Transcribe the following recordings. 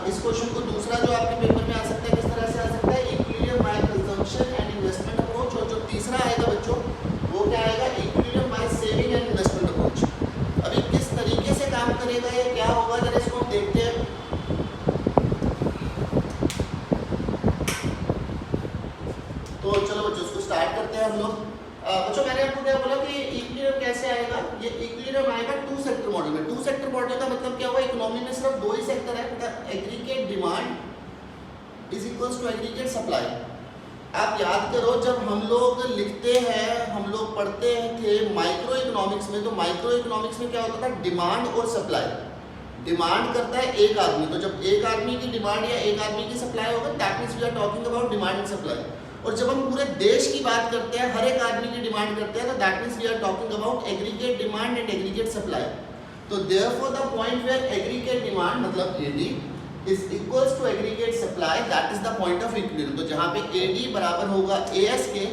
इस क्वेश्चन को दूसरा जो आपके पेपर में आ सकता है किस तरह से आ सकता है, equilibrium bye consumption and investment approach, और जो तीसरा आएगा बच्चों वो क्या आएगा, equilibrium bye saving and investment approach. अभी किस तरीके से काम करेगा ये, क्या होगा, जरा इसको हम देखते हैं। तो चलो बच्चों इसको स्टार्ट करते हैं हम लोग। बच्चों मैंने आपको क्या बोला कि इक्विलिब्रियम कैसे आएगा, ये इक्विलिब्रियम आएगा टू सेक्टर मॉडल में। टू सेक्टर मॉडल का मतलब क्या हुआ, इकोनॉमी में सिर्फ दो ही सेक्टर है, aggregate demand is equals to aggregate supply. आप याद करो जब हम लोग लिखते हैं, हम लोग पढ़ते थे माइक्रो इकोनॉमिक्स में, तो माइक्रो इकोनॉमिक्स में क्या होता था, डिमांड और सप्लाई। डिमांड करता है एक आदमी, तो जब एक आदमी की डिमांड या एक आदमी की सप्लाई होगा that means we are talking about demand and supply. और जब हम पूरे देश की बात करते हैं, हर एक आदमी की डिमांड करते हैं, तो that means we are talking about aggregate demand and aggregate supply. तो therefore the point where aggregate demand मतलब AD is equals to aggregate supply, that is the point of equilibrium. तो जहां पे एडी बराबर होगा एएस के,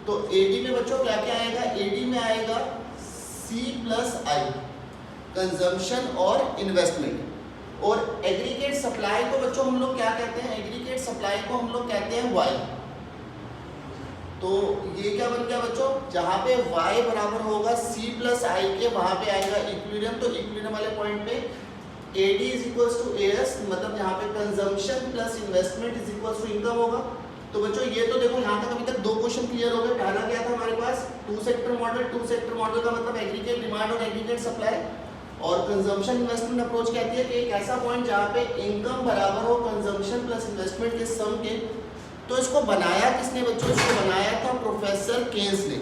तो AD में बच्चों क्या क्या आएगा, एडी में आएगा सी प्लस आई, कंजम्पशन और इन्वेस्टमेंट। और एग्रीगेट सप्लाई को बच्चों हम लोग क्या कहते हैं, एग्रीगेट सप्लाई को हम लोग कहते हैं वाई। तो ये क्या बन गया बच्चों, जहां पे y बराबर होगा c प्लस आई के, वहां पे आएगा इक्विलिब्रियम। तो इक्विलिब्रियम वाले पॉइंट पे AD is equals to AS, मतलब यहाँ पे consumption plus investment is equals to income होगा। तो बच्चों ये तो देखो यहाँ तक अभी तक दो क्वेश्चन क्लियर हो गए। पहला क्या था हमारे पास, two sector model. Two sector model का मतलब एग्रीगेट डिमांड और एग्रीगेट सप्लाई। और कंजम्पशन इन्वेस्टमेंट अप्रोच कहती है कि एक ऐसा पॉइंट जहाँ पे इनकम बराबर हो कंजम्पशन प्लस इन्वेस्टमेंट के सम के। तो इसको बनाया किसने बच्चों, इसको बनाया था प्रोफेसर केन्स ने।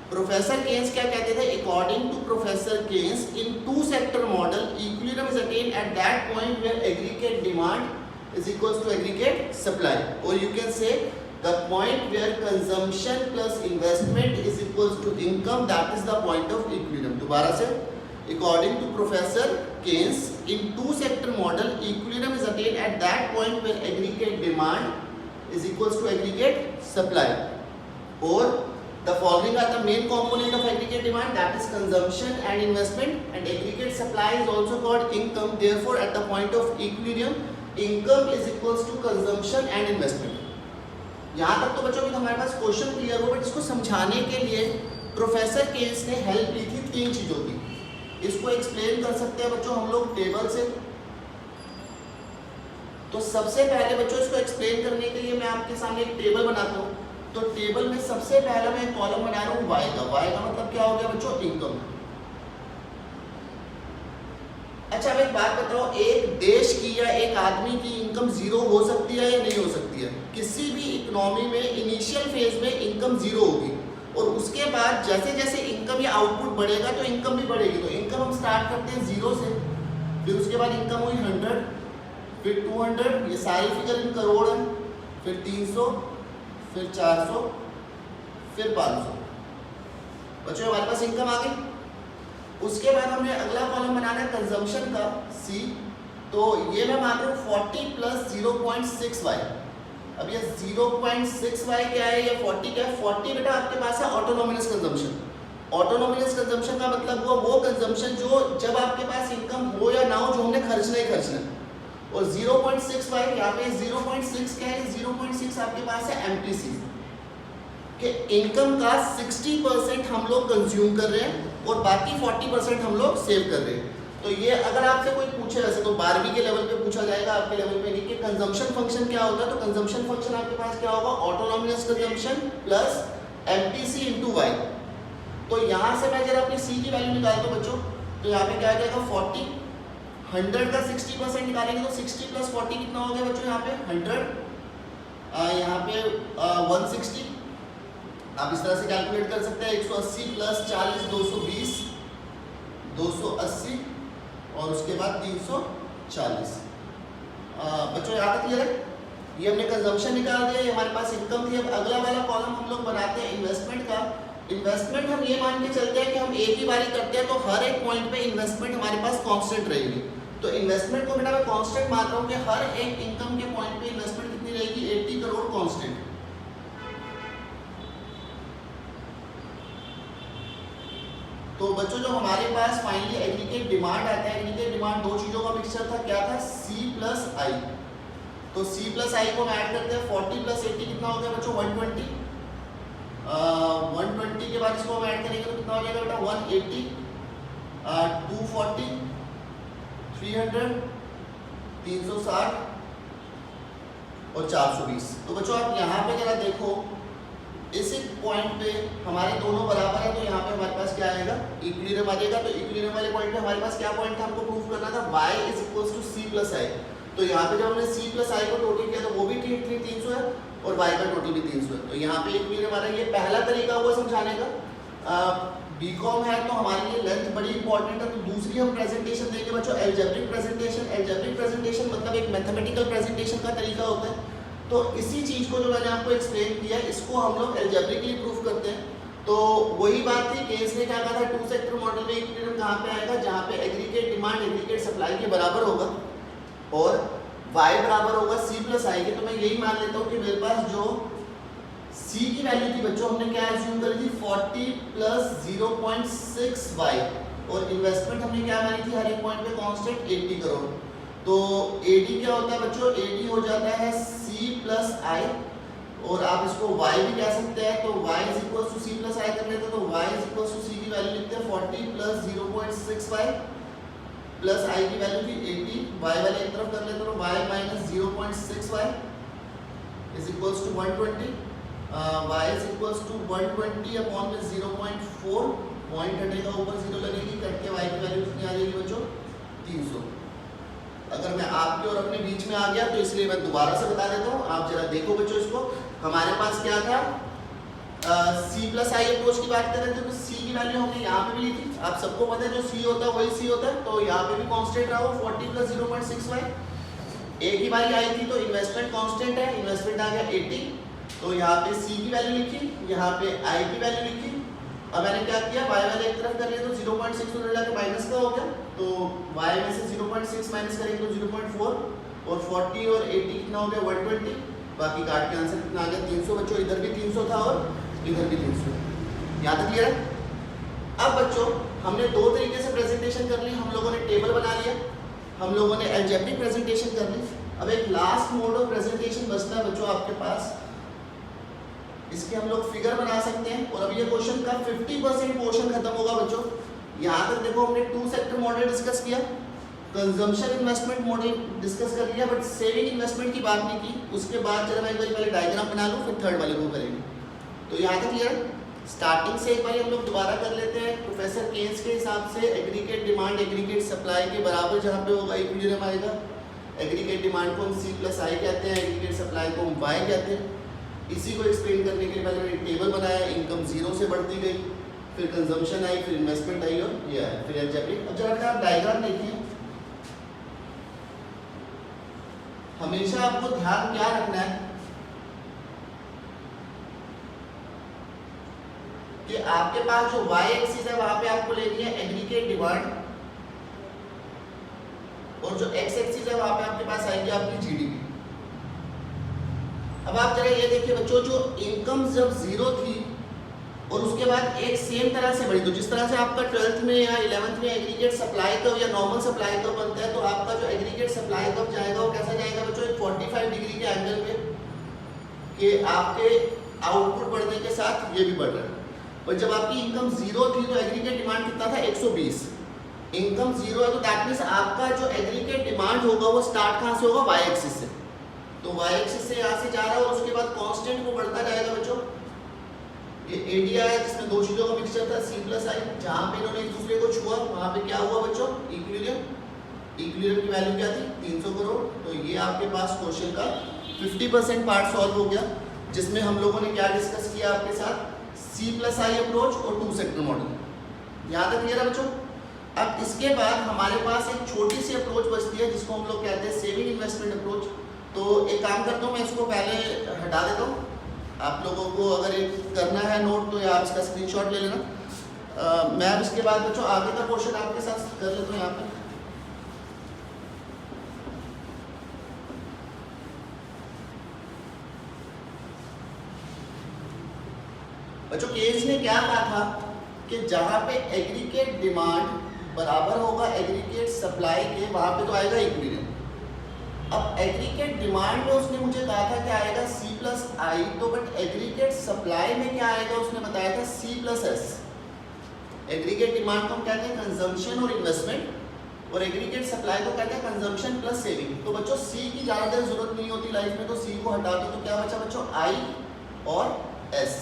प्रोफेसर केन्स क्या कहते थे, according to professor Keynes in two sector model equilibrium is attained at that point where aggregate demand is equals to aggregate supply, और you can say the point where consumption plus investment is equals to income, that is the point of equilibrium. दोबारा से, according to Professor Keynes in two sector model equilibrium is attained at that point where aggregate demand is equals to aggregate supply, or the following are the main component of aggregate demand, that is consumption and investment, and aggregate supply is also called income. Therefore at the point of equilibrium income is equals to consumption and investment। यहाँ तक तो बच्चों भी हमारे पास question clear हो, but इसको समझाने के लिए प्रोफेसर केन्स ने हेल्प ली थी तीन चीजों की। इसको एक्सप्लेन कर सकते हैं बच्चों हम लोग टेबल से। तो सबसे पहले बच्चों इसको एक्सप्लेन करने के लिए मैं आपके सामने एक टेबल बनाता हूँ। तो टेबल में सबसे पहला मैं एक कॉलम बना रहा हूँ वाई का। वाई का मतलब क्या हो गया बच्चों, इनकम। अच्छा अब एक बात बताओ, एक देश की या एक आदमी की इनकम जीरो हो सकती है या नहीं हो सकती है? किसी भी इकोनॉमी में इनिशियल फेज में इनकम जीरो होगी, और उसके बाद जैसे जैसे इनकम या आउटपुट बढ़ेगा तो इनकम भी बढ़ेगी। तो इनकम हम स्टार्ट करते हैं जीरो से, फिर उसके बाद इनकम हुई 100, फिर 200, ये सारी फिगर इन करोड़ है, फिर 300, फिर 400, फिर 500। बच्चों हमारे पास इनकम आ गई। उसके बाद हमें अगला कॉलम बनाना है कंजम्पशन का, सी। तो ये मैं मान रहा हूँ 40 प्लस 0.6y। अब ये 0.6y क्या है, ये 40 क्या है, 40 बेटा आपके पास है ऑटोनोमिनस कंजम्पशन। ऑटोनोमिनस कंजम्पशन का मतलब वो कंजम्पशन जो जब आपके पास इनकम हो या ना हो, जो हमने खर्चना ही खर्चना है। और 0.6y यहाँ पे 0.6 क्या है, 0.6 आपके पास है एमटीसी कि इनकम का 60% हम लोग कंज्यूम कर रहे हैं और बाकी 40% हम लोग सेव कर रहे हैं। तो ये अगर आपसे कोई पूछे, वैसे तो 12वीं के लेवल पे पूछा जाएगा, आपके लेवल पे नहीं, कि कंजम्पशन फंक्शन क्या होता है। तो कंजम्पशन फंक्शन आपके पास क्या होगा, autonomous consumption plus MTC into Y. तो यहाँ से मैं जरा अपनी सी की वैल्यू निकालता हूँ बच्चों, तो यहाँ पे क्या आ जाएगा 40, 100 का 60% निकालेंगे तो 60 प्लस 40 कितना हो गया बच्चों, यहाँ पे 100, यहाँ पे 160। आप इस तरह से कैलकुलेट कर सकते हैं, 180 प्लस 40 220, 280 और उसके बाद 340। बच्चों यहाँ तक क्लियर है? ये हमने कंजम्पशन निकाल दिया, ये हमारे पास इनकम थी। अब अगला वाला कॉलम हम लोग बनाते हैं इन्वेस्टमेंट का। इन्वेस्टमेंट हम ये मान के चलते हैं कि हम एक ही बारी करते हैं, तो हर एक पॉइंट पे इन्वेस्टमेंट हमारे पास कांस्टेंट रहेगी। तो इन्वेस्टमेंट को बेटा मैं कांस्टेंट मान रहा हूँ कि हर एक इनकम के पॉइंट पे इन्वेस्टमेंट कितनी रहेगी, 80 करोड़ कांस्टेंट। तो बच्चों जो हमारे पास फाइनली एग्रीगेट डिमांड आता है, एग्रीगेट डिमांड दो चीज़ों का मिक्सचर था, क्या था, C प्लस आई। तो C प्लस आई को हम ऐड करते हैं, 40 प्लस 80 कितना हो गया बच्चों, 120। 120 के बाद इसको हम ऐड करेंगे तो कितना हो जाएगा बेटा, 180, 240, 300, 360 और 420। तो बच्चों आप यहाँ पे जरा देखो, इस एक पॉइंट पे हमारे दोनों बराबर है, तो यहाँ पे हमारे पास क्या आएगा, इक्विलिब्रियम आ जाएगा। तो इक्विलिब्रियम वाले पॉइंट पे हमारे पास क्या पॉइंट था, हमको प्रूव करना था y is equals to C plus I. तो यहाँ पे जब हमने C प्लस आई को टोटल किया तो वो भी 300 है और y का टोटल भी 300 है। तो यहाँ पे इक्विलिब्रियम आ रहा है। ये पहला तरीका हुआ समझाने का। बीकॉम है तो हमारे लिए लेंथ बड़ी इंपॉर्टेंट है। तो दूसरी हम प्रेजेंटेशन देंगे बच्चों, एल्जेब्रिक प्रेजेंटेशन। एल्जेब्रिक प्रेजेंटेशन मतलब एक मैथमेटिकल प्रेजेंटेशन का तरीका होता है। तो इसी चीज़ को जो मैंने आपको एक्सप्लेन किया, इसको हम लोग एल्जेब्रिकली प्रूफ करते हैं। तो वही बात थी, केस ने क्या कहा था, टू सेक्टर मॉडल में इक्विलिब्रियम कहाँ पे आएगा, जहाँ पे एग्रीगेट डिमांड एग्रीगेट सप्लाई के बराबर होगा और y बराबर होगा C प्लस आई के। तो मैं यही मान लेता हूँ कि मेरे पास जो C की वैल्यू थी बच्चों, हमने क्या एज्यूम करी थी, 40 प्लस 0.6y और इन्वेस्टमेंट हमने क्या मानी थी, हर एक पॉइंट पे कांस्टेंट 80 करोड़। तो AD क्या होता है बच्चों, AD हो जाता है C प्लस आई और आप इसको y भी कह सकते हैं। तो y is equal to C plus I कर लेते हैं। तो y is equal to C की वैल्यू लिखते हैं 40 प्लस 0.65 प्लस आई की वैल्यू थी 80, y वाले एक तरफ कर लेते हैं। तो y minus 0.65 is equal to 120, y is equal to 120 upon में 0.4, पॉइंट हटेगा ऊपर 0 लगेगी, कट के y की वैल्यू कितनी आ जाएगी बच्चों, 300। अगर मैं आपके और अपने बीच में आ गया तो इसलिए मैं दोबारा से बता देता हूँ, आप जरा देखो बच्चों इसको। हमारे पास क्या था, C प्लस आई अप्रोच की बात कर रहे थे, तो C की वैल्यू हमने यहाँ पे भी ली थी। आप सबको पता है जो C होता है वही C होता है। तो यहाँ पे भी कांस्टेंट रहा हो 40 प्लस 0.65। A की बारी आई थी तो इन्वेस्टमेंट कांस्टेंट है, इन्वेस्टमेंट आ गया 80। तो यहाँ पे C की वैल्यू लिखी, यहाँ पे I की वैल्यू लिखी। अब मैंने क्या किया, y वाले एक तरफ कर लिया तो 0.6 उधर जाके माइनस का हो गया। तो y में से 0.6 माइनस करेंगे तो 0.4 और 40 और 80 कितना हो गया, 120। बाकी काट के आंसर कितना आ गया, 300 बच्चों। इधर भी 300 था और इधर भी 300। यहाँ तक क्लियर है। अब बच्चों हमने दो तरीके से प्रेजेंटेशन कर ली, हम लोगों ने टेबल बना लिया, हम लोगों ने एल्जेब्रिक प्रेजेंटेशन कर ली। अब एक लास्ट मोड ऑफ प्रेजेंटेशन बचता है बच्चों आपके पास, इसके हम लोग फिगर बना सकते हैं। और अब ये क्वेश्चन का 50% पोर्शन खत्म होगा बच्चों। यहाँ तक देखो हमने टू सेक्टर मॉडल डिस्कस किया, कंजम्पशन इन्वेस्टमेंट मॉडल डिस्कस कर लिया, बट सेविंग इन्वेस्टमेंट की बात नहीं की। उसके बाद चलो मैं एक बार पहले डायग्राम बना लूँ, फिर थर्ड वाले को करेंगे। तो यहाँ तक क्लियर। स्टार्टिंग से एक बार हम लोग दोबारा कर लेते हैं। प्रोफेसर केन्स के हिसाब से एग्रीगेट डिमांड एग्रीगेट सप्लाई के बराबर जहाँ पे होगा इक्विलिब्रियम आएगा। एग्रीगेट डिमांड को हम C प्लस आई कहते हैं, एग्रीगेट सप्लाई को हम Y कहते हैं। इसी को एक्सप्लेन करने के लिए पहले मैंने टेबल बनाया, इनकम 0 से बढ़ती गई, फिर कंजम्पशन आई, फिर इन्वेस्टमेंट आई और ये आया, फिर एल्जेब्रिक। अब जरा आप डायग्राम देखिए, हमेशा आपको ध्यान क्या रखना है कि आपके पास जो y एक्सिस है वहां पे आपको लेनी है एग्रीगेट डिमांड और जो x एक्सिस है वहां पे आपके पास आएगी आपकी जीडीपी। अब आप जरा ये देखिए बच्चों, जो इनकम जब 0 थी और उसके बाद एक सेम तरह से बढ़ी, तो जिस तरह से आपका 12th में या 11th में एग्रीगेट सप्लाई कर्व या नॉर्मल सप्लाई कर्व बनता है, तो आपका जो एग्रीगेट सप्लाई कर्व जाएगा वो कैसा जाएगा बच्चों, एक 45 डिग्री के एंगल पे कि आपके आउटपुट बढ़ने के साथ ये भी बढ़ रहा है। पर जब आपकी इनकम 0 थी तो एग्रीगेट डिमांड कितना था, 120। इनकम 0 है तो दैट मीन्स आपका जो एग्रीगेट डिमांड होगा वो स्टार्ट कहाँ से होगा, वाई एक्सिस से। तो वाई एक्सिस से यहाँ से जा रहा है और उसके बाद कांस्टेंट को बढ़ता जाएगा बच्चों। ये एडीआई है जिसमें दो चीजों का मिक्सचर था, C प्लस आई। जहाँ पे इन्होंने एक दूसरे को छुआ वहाँ पे क्या हुआ बच्चों, इक्विलिब्रियम। इक्विलिब्रियम की वैल्यू क्या थी, 300 करोड़। तो ये आपके पास क्वेश्चन का 50% पार्ट सॉल्व हो गया, जिसमें हम लोगों ने क्या डिस्कस किया आपके साथ, C प्लस आई अप्रोच और टू सेक्टर मॉडल। यहाँ तक क्लियर है बच्चों। अब इसके बाद हमारे पास एक छोटी सी अप्रोच बचती है जिसको हम लोग कहते हैं सेविंग इन्वेस्टमेंट अप्रोच। तो एक काम करता हूँ, मैं इसको पहले हटा देता हूँ। आप लोगों को अगर एक करना है नोट तो या आप इसका स्क्रीनशॉट ले लेना। मैं अब इसके बाद बच्चों आगे का क्वेश्चन आपके साथ कर लेता हूँ यहाँ पे। बच्चों केस ने क्या कहा था कि जहाँ पे एग्रीगेट डिमांड बराबर होगा एग्रीगेट सप्लाई के, वहाँ पे तो आएगा इक्विलिब्रियम। अब एग्रीगेट डिमांड में उसने मुझे कहा था क्या आएगा C प्लस आई, तो बट एग्रीगेट सप्लाई में क्या आएगा उसने बताया था C plus S. Aggregate demand को हम कहते हैं कंजम्पशन और इन्वेस्टमेंट, और एग्रीगेट सप्लाई को कहते हैं कंजम्पशन प्लस सेविंग। तो बच्चों C की ज़्यादा देर जरूरत नहीं होती लाइफ में, तो C को हटा दो तो क्या बचा बच्चों I और S।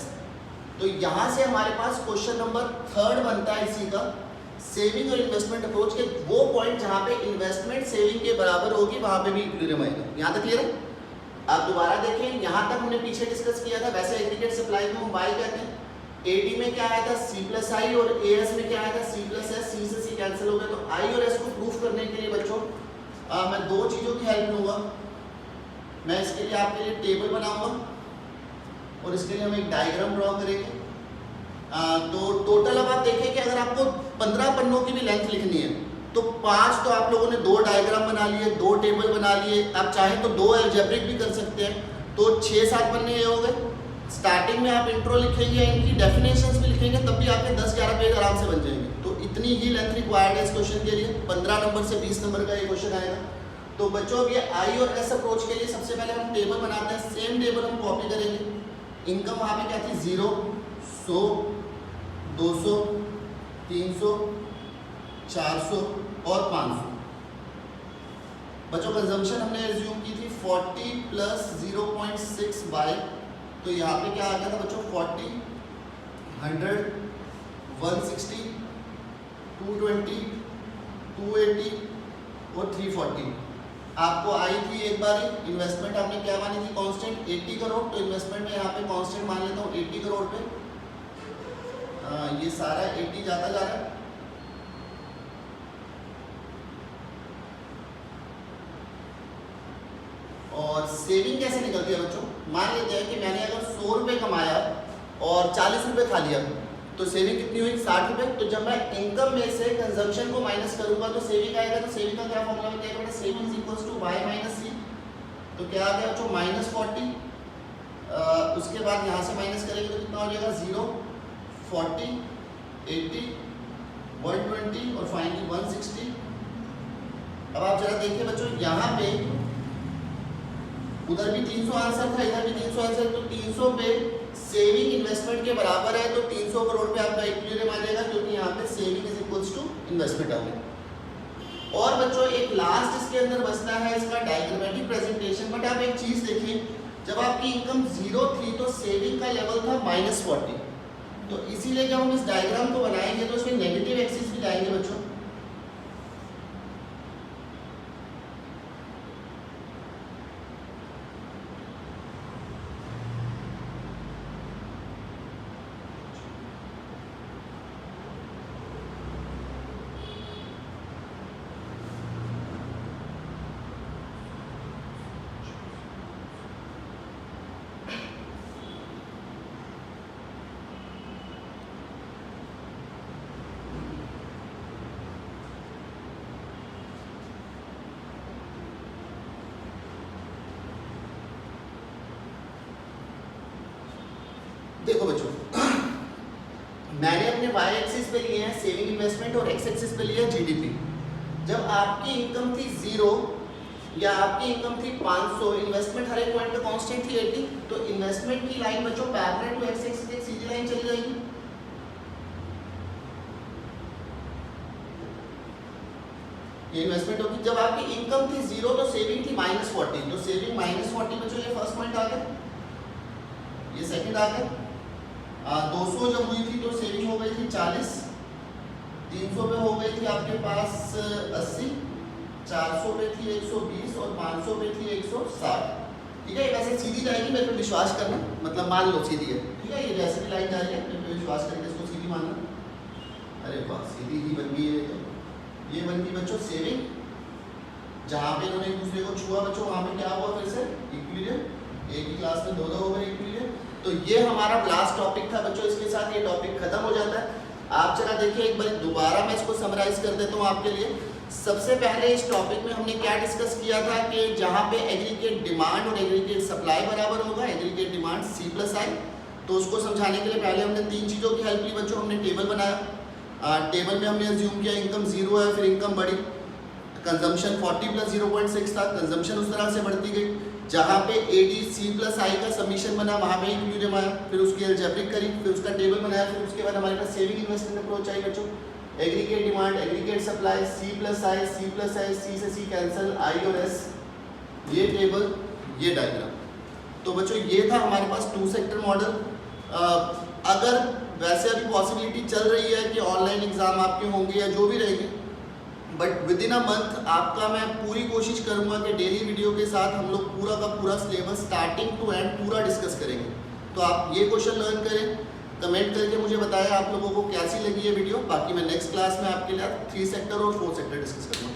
तो यहाँ से हमारे पास क्वेश्चन नंबर 3 बनता है इसी का, सेविंग और इन्वेस्टमेंट अप्रोच के वो पॉइंट जहाँ पे इन्वेस्टमेंट सेविंग के बराबर होगी वहाँ पे भी इक्विलिब्रियम आएगा। यहाँ तक क्लियर है? आप दोबारा देखें, यहाँ तक हमने पीछे डिस्कस किया था, वैसे एग्रीगेट सप्लाई को हम Y कहते हैं। AD में क्या आया था C प्लस आई, और AS में क्या आया था C प्लस एस। C से C कैंसिल हो गया, तो I और S को प्रूफ करने के लिए बच्चों मैं दो चीज़ों की हेल्प लूँगा। मैं इसके लिए आपके लिए टेबल बनाऊँगा और इसके लिए हम एक डायग्राम ड्रॉ करेंगे। तो टोटल अब आप देखें कि अगर आपको 15 पन्नों की भी लेंथ लिखनी है तो 5 तो आप लोगों ने 2 डायग्राम बना लिए, 2 टेबल बना लिए, आप चाहें तो 2 अलजेब्रिक भी कर सकते हैं, तो 6-7 पन्ने ये हो गए। स्टार्टिंग में आप इंट्रो लिखेंगे, इनकी डेफिनेशंस भी लिखेंगे, तब भी आपके 10-11 पेज आराम से बन जाएंगे। तो इतनी ही लेंथ रिक्वायर्ड है इस क्वेश्चन के लिए। 15 नंबर से 20 नंबर का ये क्वेश्चन आएगा। तो बच्चों अब ये आई और एस अप्रोच के लिए सबसे पहले हम टेबल बनाते हैं। सेम टेबल हम कॉपी करेंगे। इनकम वहाँ पे क्या थी 0, 100, 200, 300, 400 और 500। बच्चों कंजम्पशन हमने एज्यूम की थी 40 प्लस 0.6 बाय, तो यहाँ पे क्या आ गया था बच्चों 40, 100, 160, 220, 280 और 340। आपको आई थी एक बार इन्वेस्टमेंट हमने क्या मानी थी कांस्टेंट 80 करोड़, तो इन्वेस्टमेंट में यहाँ पे कांस्टेंट मान लेता हूँ 80 करोड़ पे। ये सारा 80 जाता जा रहा है। और सेविंग कैसे निकलती है बच्चों? मान लेते हैं कि मैंने अगर 100 रुपये कमाया और 40 रुपये खा लिया, तो सेविंग कितनी हुई 60 रुपये। तो जब मैं इनकम में से कंजम्पशन को माइनस करूंगा तो सेविंग आएगा। तो सेविंग का क्या फॉर्मूला बताइए बेटा? Saving is equals to Y minus C. तो क्या आ गया बच्चों -40। उसके बाद यहाँ से माइनस करेंगे तो कितना हो जाएगा 0, 40, 80, 120 और फाइनली 160। अब आप जरा देखिए बच्चों, यहाँ पे उधर भी 300 आंसर था, इधर भी 300 आंसर, तो 300 पे सेविंग इन्वेस्टमेंट के बराबर है, तो 300 करोड़ पे आपका इक्विलिब्रियम आ जाएगा, क्योंकि यहाँ पे saving is equals to investment आ गया। और बच्चों एक लास्ट इसके अंदर बचता है इसका डायग्रामेटिक प्रेजेंटेशन। बट आप एक चीज देखिए, जब आपकी इनकम 0 थी तो सेविंग का लेवल था -40। तो इसीलिए जब हम इस डायग्राम को बनाएंगे तो उसमें नेगेटिव एक्सिस भी जाएंगे बच्चों। देखो बच्चों, मैंने अपने वाई एक्सिस पे लिए हैं सेविंग इन्वेस्टमेंट और एक्स एक्सिस पे लिया जीडीपी। जब आपकी इनकम थी 0 या आपकी इनकम थी 500, इन्वेस्टमेंट हर एक पॉइंट पे कांस्टेंट थी 80, तो इन्वेस्टमेंट की लाइन बच्चों पैरेलल टू एक्स एक्सिस एक सीधी लाइन चली जाएगी। ये इन्वेस्टमेंट होगी। जब आपकी इनकम थी 0 तो सेविंग थी -40, तो सेविंग -40 बच्चों ये फर्स्ट पॉइंट आ गया, ये सेकंड आ गया। 200 जब हुई थी तो सेविंग हो गई थी 40, 300 पे हो गई थी आपके पास 80, 400 पे थी 120 और 500 पे थी 160। ठीक है, वैसे सीधी जाएगी, मेरे पे विश्वास करना, मतलब मान लो सीधी है। ठीक है, ये जैसे भी लाइन जा रही है मेरे पे विश्वास करके इसको सीधी मानना। अरे वाह, सीधी ही बन गई है। तो ये बन गई बच्चों सेविंग, जहाँ पे इन्होंने एक दूसरे को छुआ बच्चों वहाँ पे क्या हुआ फिर से इक्विलिब्रियम। एक ही क्लास में 2 हो गए इक्विलिब्रियम। तो ये हमारा लास्ट टॉपिक था बच्चों, इसके साथ ये टॉपिक खत्म हो जाता है। आप जरा देखिए एक बार दोबारा मैं इसको समराइज कर देता हूँ आपके लिए। सबसे पहले इस टॉपिक में हमने क्या डिस्कस किया था कि जहाँ पे एग्रीगेट डिमांड और एग्रीगेट सप्लाई बराबर होगा, aggregate demand C plus I, तो उसको समझाने के लिए पहले हमने 3 चीज़ों की हेल्प ली बच्चों। हमने टेबल बनाया, टेबल में हमने अज्यूम किया इनकम 0 है, फिर इनकम बढ़ी, कंजम्पशन 40 प्लस 0.6 था, कंजम्पशन उस तरह से बढ़ती गई। जहाँ पे ADC प्लस आई का सबमिशन बना वहाँ पे इक्विलिब्रियम आया, फिर उसकी अलजेब्रिक करी, फिर उसका टेबल बनाया, फिर उसके बाद हमारे पास सेविंग इन्वेस्टमेंट अप्रोच आई बच्चों। Aggregate demand, aggregate supply, C plus I, C से C कैंसिल, I और S, ये टेबल, ये डायग्राम। तो बच्चों ये था हमारे पास 2 सेक्टर मॉडल। अगर वैसे अभी पॉसिबिलिटी चल रही है कि ऑनलाइन एग्जाम आपके होंगे या जो भी रहेंगे, but with in a month आपका मैं पूरी कोशिश करूंगा कि डेली वीडियो के साथ हम लोग पूरा का पूरा सिलेबस स्टार्टिंग टू एंड पूरा डिस्कस करेंगे। तो आप ये क्वेश्चन लर्न करें, कमेंट करके मुझे बताएं आप लोगों को कैसी लगी ये वीडियो। बाकी मैं नेक्स्ट क्लास में आपके लिए 3 सेक्टर और 4 सेक्टर डिस्कस करूँगा।